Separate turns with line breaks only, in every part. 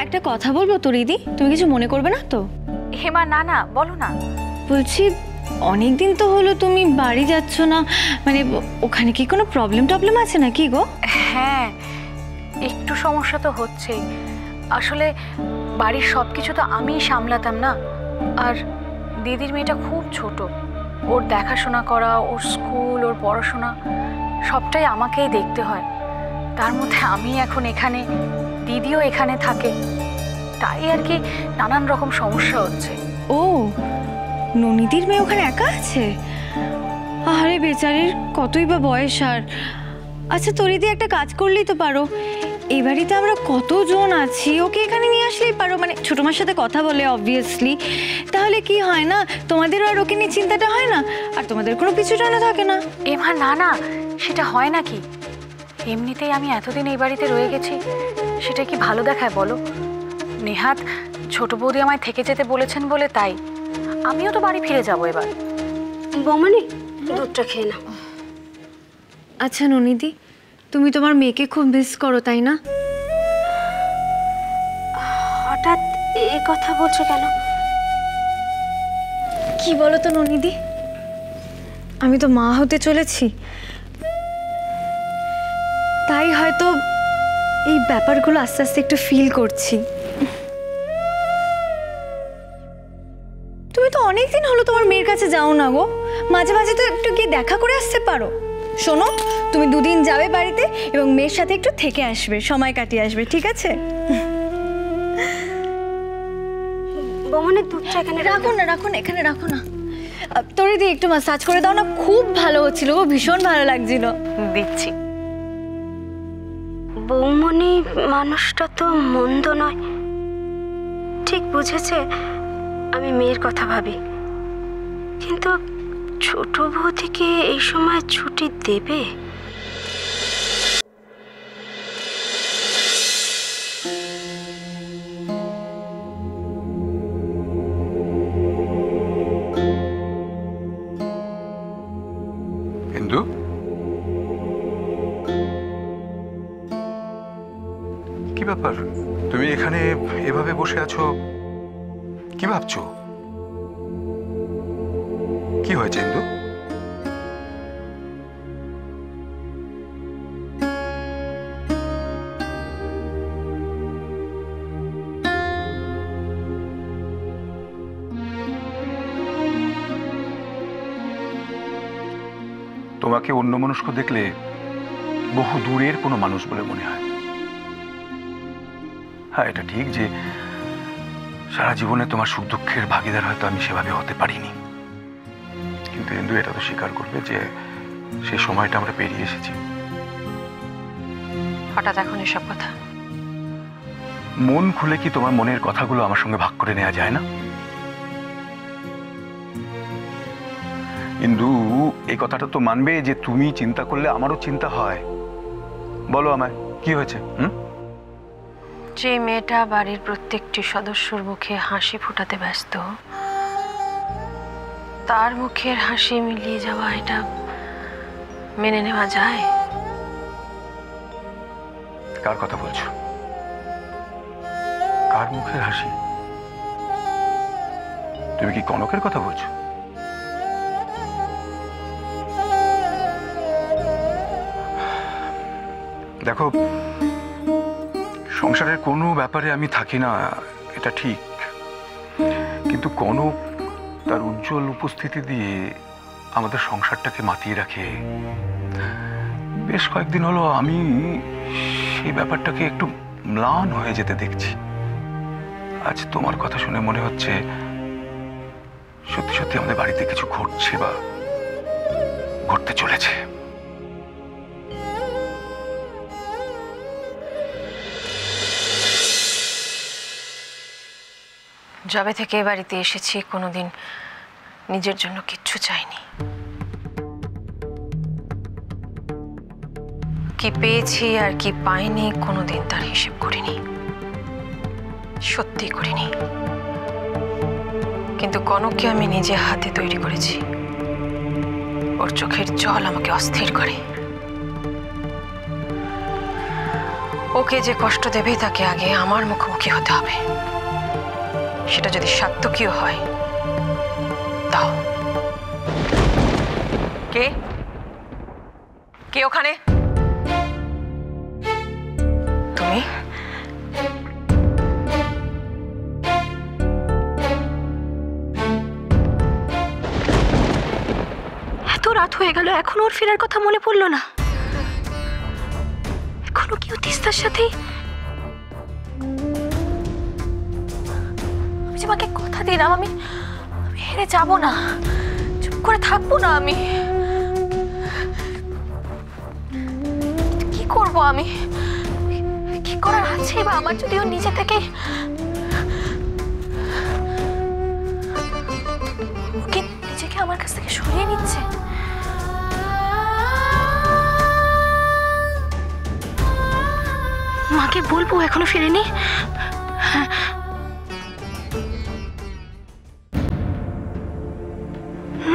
একটা কথা বলবো তো দিদি, তুমি কিছু মনে করবে না তো?
হেমা না না বলো না।
বলছি অনেকদিন তো হলো তুমি বাড়ি যাচ্ছ না, মানে ওখানে কি কোনো প্রবলেম আছে নাকি গো?
হ্যাঁ একটু সমস্যা তো হচ্ছেই। আসলে বাড়ির সব কিছু তো আমিই সামলাতাম না, আর দিদির মেয়েটা খুব ছোট, ওর দেখাশোনা করা, ওর স্কুল, ওর পড়াশোনা সবটাই আমাকেই দেখতে হয়। তার মধ্যে আমি এখন এখানে, দিদিও এখানে থাকে, তাই আর কি নানান রকম সমস্যা হচ্ছে।
ও ননিদির মেয়ে ওখানে একা আছে? আরে বেচারির কতই বা বয়স। আর আচ্ছা তোরিদি একটা কাজ করলেই তো পারো, এই বাড়িতে আমরা কতজন আছি, ওকে এখানে নিয়ে আসলেই পারো, মানে ছোট মার সাথে কথা বলে অবভিয়াসলি, তাহলে কি হয় না তোমাদেরও আর ওকে নিয়ে চিন্তাটা হয় না, আর তোমাদের কোনো পিছু টানা থাকে না।
এমা না না, সেটা হয় নাকি? এমনিতেই আমি এতদিন এই বাড়িতে রয়ে গেছি, সেটা কি ভালো দেখায় বলো? নেহাত ছোট বৌদি আমায় থেকে যেতে বলেছেন বলে তাই। আমিও তো বাড়ি ফিরে যাবো এবার।
বৌমনি দুধটা খেয়ে নাও।
আচ্ছা ননিদি, তুমি তোমার মেয়েকে খুব মিস করো তাই না?
হঠাৎ এই কথা বলছো কেন?
কি বলো তো ননিদি, আমি তো মা হতে চলেছি, তাই হয়তো এই ব্যাপারগুলো আস্তে আস্তে একটু ফিল করছি। তুমি তো অনেকদিন হলো তোমার মেয়ের কাছে যাও না গো, মাঝে মাঝে তো একটু গিয়ে দেখা করে আসতে পারো। শোনো, তুমি দুদিন যাবে বাড়িতে এবং মেয়ের সাথে একটু থেকে আসবে, সময় কাটিয়ে আসবে, ঠিক আছে?
বৌমনি দুধটা এখানে
রাখো না, রাখো না, এখানে রাখো না। তোর দিদি একটু মাসাজ করে দাও না, খুব ভালো হচ্ছিল, ভীষণ ভালো লাগছিল।
দিচ্ছি।
বৌমনি মানুষটা তো মন্দ নয়, ঠিক বুঝেছে আমি মেয়ের কথা ভাবি, কিন্তু ছোট বৌদিকে এই সময় ছুটি দেবে?
ইন্দু, কি ব্যাপার? তুমি এখানে এভাবে বসে আছো, কি ভাবছো? কি হয়েছে ইন্দু? তোমাকে অন্যমনস্ক দেখলে বহু দূরের কোনো মানুষ বলে মনে হয়। হ্যাঁ, এটা ঠিক যে সারা জীবনে তোমার সুখ দুঃখের ভাগিদার হয়তো আমি সেভাবে হতে পারিনি, কিন্তু ইন্দু এটা তো স্বীকার করবে যে সেই সময়টা আমরা পেরিয়ে এসেছি।
হঠাৎ এখন এসব কথা?
মন খুলে কি তোমার মনের কথাগুলো আমার সঙ্গে ভাগ করে নেওয়া যায় না? ইন্দু, এই কথাটা তো মানবে যে তুমি চিন্তা করলে আমারও চিন্তা হয়। বলো আমায়, কি হয়েছে?
যে মেয়েটা বাড়ির প্রত্যেকটি সদস্যর মুখে হাসি ফোটাতে ব্যস্ত, তার মুখের হাসি মিলিয়ে যাওয়া, এটা মেনে নেওয়া যায়?
কার কথা বলছো? কার মুখের হাসি? তুমি কি কনকের কথা বলছো? দেখো, সংসারের কোনো ব্যাপারে আমি থাকি না, এটা ঠিক, কিন্তু কনক তার উজ্জ্বল উপস্থিতি দিয়ে আমাদের সংসারটাকে মাতিয়ে রাখে। বেশ কয়েকদিন হলো আমি সেই ব্যাপারটাকে একটু ম্লান হয়ে যেতে দেখছি। আজ তোমার কথা শুনে মনে হচ্ছে সত্যি সত্যি আমাদের বাড়িতে কিছু ঘটছে বা ঘটতে চলেছে।
যবে থেকে এ বাড়িতে এসেছি কোনোদিন নিজের জন্য কিচ্ছু চাইনি। কি পেয়েছি আর কি পাইনি কোনোদিন তার হিসেব করিনি, সত্যি করিনি। কিন্তু কনককে আমি নিজে হাতে তৈরি করেছি। ওর চোখের জল আমাকে অস্থির করে। ও
ওকে যে কষ্ট দেবে তাকে আগে আমার মুখোমুখি হতে হবে, সেটা যদি সাত্তকীয় হয় তাও। কে কে ওখানে? তুমি?
এত রাত হয়ে গেল, এখনো ওর ফেরার কথা মনে পড়লো না? এখনো কি ও তিস্তার সাথেই?
আমি তোমাকে কথা দিলাম, আমি হেরে যাব না, চুপ করে থাকবো না। আমি কি করব? আমি কি করার আছে বা আমার? যদি ও নিজে থেকে ওকে নিজেকে আমার কাছ থেকে সরিয়ে নিচ্ছে।
মাকে বলবো এখনো ফেরেনি?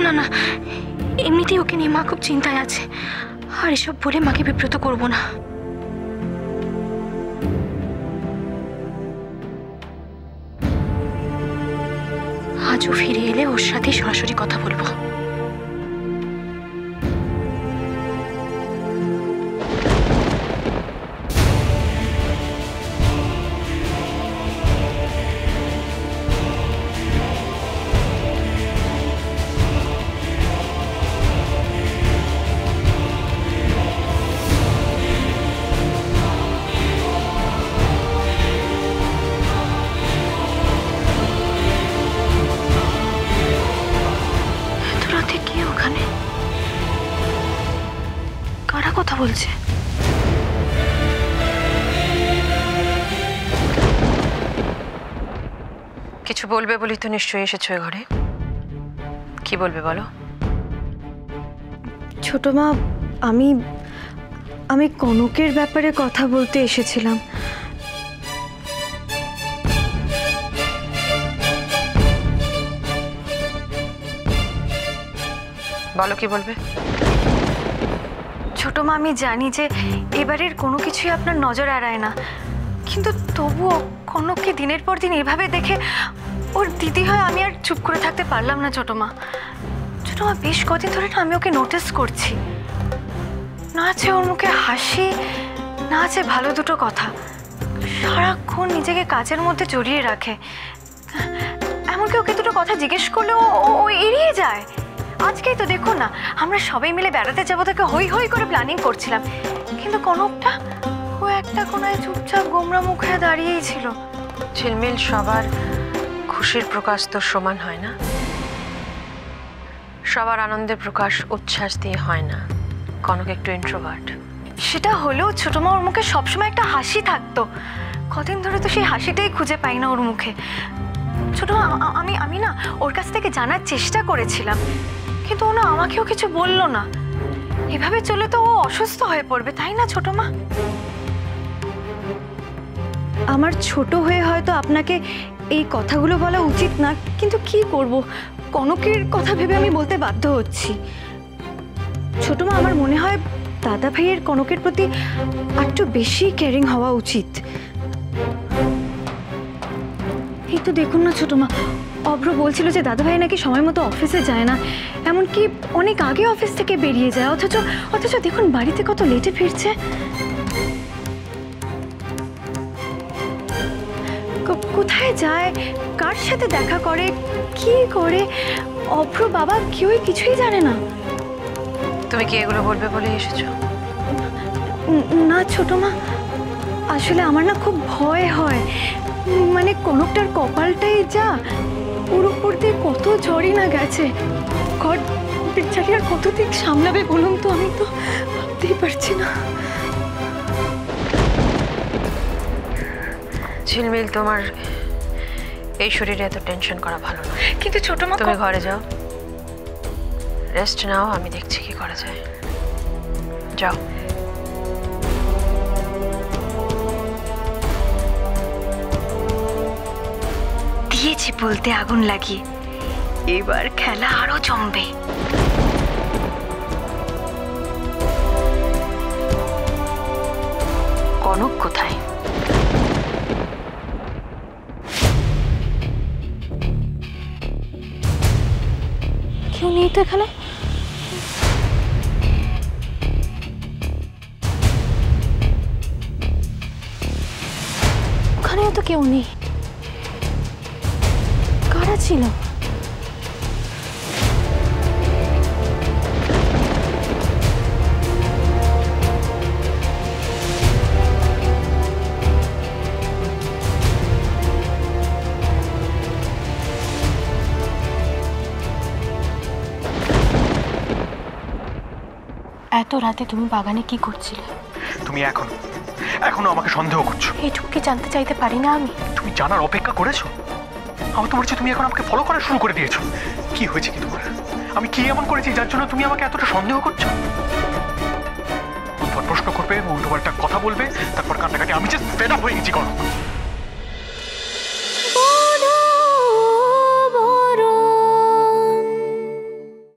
না না, এমনিতেই ওকে নিয়ে মা খুব চিন্তায় আছে, আর এসব বলে মাকে বিব্রত করবো না। আজও ফিরে এলে ওর সাথে সরাসরি কথা বলবো। কারা কথা বলছে?
কিছু বলবে বলি তো নিশ্চয়ই এসেছো এ ঘরে। কি বলবে বলো?
ছোট মা, আমি আমি কনকের ব্যাপারে কথা বলতে এসেছিলাম।
বলো, কি বলবে?
ছোট মা, আমি জানি যে এবারের কোনো কিছুই আপনার নজর এড়ায় না, কিন্তু তবুও কনককে দিনের পর দিন এভাবে দেখে ওর দিদি হয় আমি আর চুপ করে থাকতে পারলাম না। ছোট মা, বেশ কদিন ধরে না আমি ওকে নোটিস করছি। না আছে ওর মুখে হাসি, না আছে ভালো দুটো কথা, সারাক্ষণ নিজেকে কাজের মধ্যে জড়িয়ে রাখে। এমনকি ওকে দুটো কথা জিজ্ঞেস করলে ও এড়িয়ে যায়। আজকেই তো দেখুন না, আমরা সবাই মিলে বেড়াতে যাবো তাকে হই হই করে প্ল্যানিং করছিলাম, কিন্তু কনকটা ও একটা কোনায় চুপচাপ গোমরা মুখে দাঁড়িয়েই ছিল।
ঝিলমিল সবার খুশির প্রকাশ তো সমান হয় না, সবার আনন্দের প্রকাশ উচ্ছ্বাস দিয়ে হয় না। কনক একটু ইন্ট্রোভার্ট।
সেটা হলেও ছোট মা, ওর মুখে সবসময় একটা হাসি থাকতো। কদিন ধরে তো সেই হাসিটাই খুঁজে পাই না ওর মুখে। ছোট মা, আমি না ওর কাছ থেকে জানার চেষ্টা করেছিলাম, কিন্তু ও না আমাকেও কিছু বললো না। এভাবে চলে তো ও অসুস্থ হয়ে পড়বে, তাই না ছোট মা? আমার ছোট হয়ে হয়তো আপনাকে এই কথাগুলো বলা উচিত না, কিন্তু কি করব, কনকের কথা ভেবে আমি বলতে বাধ্য হচ্ছি। ছোট মা, আমার মনে হয় দাদা ভাইয়ের কনকের প্রতি একটু বেশি কেয়ারিং হওয়া উচিত। এই তো দেখুন না ছোট মা, অভ্র বলছিল যে দাদা ভাই নাকি সময় মতো অফিসে যায় না, এমনকি অনেক আগে অফিস থেকে বেরিয়ে যায়, অথচ দেখুন বাড়িতে কত লেটে ফিরছে। কোথায় যায়, কার সাথে দেখা করে, কি করে, অভ্র বাবা কেউই কিছুই জানে না।
তুমি কি এগুলো বলবে বলে এসেছো?
না ছোট মা, আসলে আমার না খুব ভয় হয়। মানে কনকটার কপালটাই যা, ওর উপর দিয়ে কত ঝড়ই না গেছে। ঘর বেচারি আর কত দিক সামলাবে বলুন তো, আমি তো ভাবতেই পারছি না।
ঝিলমিল, তোমার এই শরীরে এত টেনশন করা ভালো না।
কিন্তু ছোট মা,
তুমি ঘরে যাও, রেস্ট নাও, আমি দেখছি কি করা যায়। যাও।
দিয়েছি বলতে আগুন লাগিয়ে, এবার খেলা আরো জমবে। কনক কোথায়?
নেই তো এখানে। ওখানেও তো কেউ নেই। কারা ছিল? এত রাতে তুমি বাগানে কি করছিলে?
তুমি এখনো আমাকে সন্দেহ করছো?
এইটুকু কি জানতে চাইতে পারি না আমি?
তুমি জানার অপেক্ষা করেছো? আমার তো বলছি তুমি এখন আমাকে ফলো করা শুরু করে দিয়েছো। কি হয়েছে কি তোমার? আমি কি এমন করেছি যার জন্য তুমি আমাকে এতটা সন্দেহ করছো? উদ্ভট প্রশ্ন করবে, উল্টোপাল্টা কথা বলবে, তারপর কান্নাকাটি। আমি জাস্ট ফেড আপ হয়ে গেছি।